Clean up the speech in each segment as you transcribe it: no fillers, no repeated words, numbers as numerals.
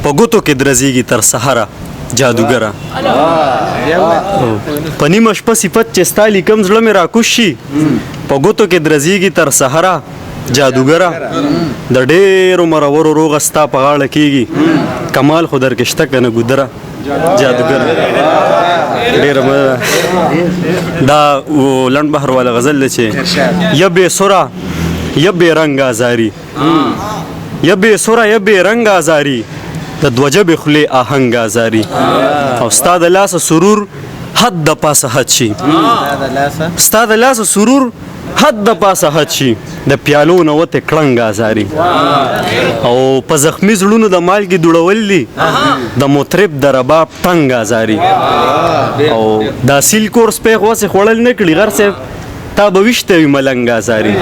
په ګوتو کې درځيږي تر سحره جادوګره په نیمه شپه صفت چې ستا لیکم زړه مې راکوش شي په ګوتو کې درځيږي تر سحره جادوګره د ډېرو مرورو روغه ستا په غاړه کېږي کمال خو درکې شته که نه ګودره جادوګره ډېره مزه دا لنډ بحر والا غزل دی چې یا بې سره یا بې رنګ آزاري یا بې سره یا بې رنګ آزاري د دوه جبې خولې آهنګ آزاري او ستا د لاسه سرور حد د پاسه حد شي ستا د لاسه سرور حد د پاسه حد شي د پیالو نه وتې کړنګ آزاري او په زخمي زړونو د مالګې دوړول دي د مطرب د رباب ټنګ آزاري او دا سیل کورس پیغ وسې خوړل نه کړي غر صاحب تا به ویشته وي ملنګ آزاري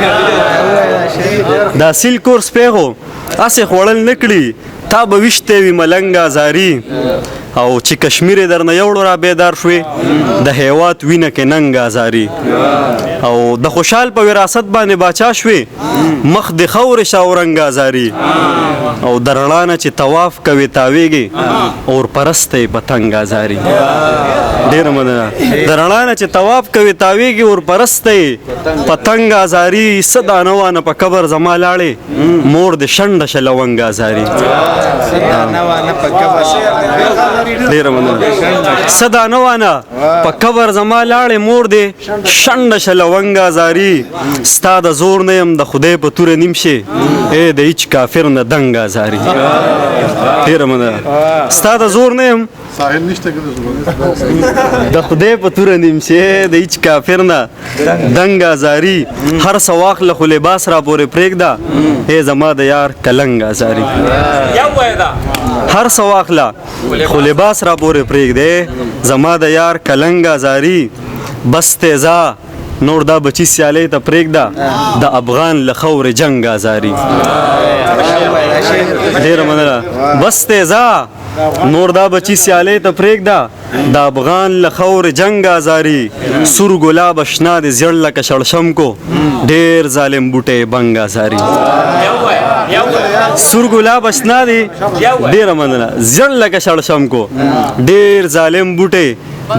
دا سیل کورس پیغو اسې خوړل نه کړي تا به ویشته وي ملنګ آزاري او چې کشمیر درنه یوړو را بیدار شوې د هیواد وینه کې ننګ آزاري او د خوشحال په وراثت باندې باچا شوې مخ د خور شاورنګ آزاري او د رڼا نه چې طواف کوي تاویږي اور پرسته پتنګ آزاري ډېره مننه د رڼا نه چې طواف کوي تاویږي اور پرسته پتنګ آزاري څه دانه وانه په قبر زما لاړې مور د شنډه شلونګ آزاري ډېره مننه څه دانه وانه په قبر زما لاړې مور دې شنډه شلونګ آزاري ستا د زور نه یم د خدای په توره نیم شي ای د هیچ کافر نه دنګ آزاري ډېره مننه ستا د زور نه یم د خدای په توره نیم شي د هیچ کافر نه دنګ آزاري هر څه واخله خو لباس را پورې پرېږده ای زما د یار کلنګ آزاري هر څه واخله خو لباس را پورې پرېږدې زما د یار کلنګ آزاري بس تیزا نور دا بچی سیالی ته پرېږده د افغان له خاورې جنګ آزاري ډېره مننه بس تیزا نور دا بچی سیالی ته پرېږده د افغان له خاورې جنګ آزاري سور ګلاب اشنا د زیړ لکه شړشم کو ډېر ظالم بوټی بنګ آزاري سور ګلاب اشنا دی ډېره مننه زیړ لکه شړشم کو ډېر ظالم بوټی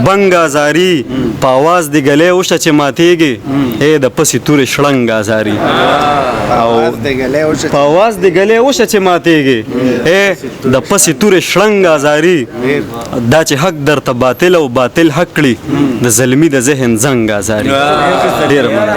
بنګ آزاري په اواز د ګلې اوشه چې ماتېږي ای د پسې تورې شړنګ آزاري او په اواز د ګلې اوشه چې ماتېږي ای د پسې تورې شړنګ آزاري دا چې حق درته باطل او باطل حق کړي د ظلمي د ذهن زنګ آزاري ډېره مننه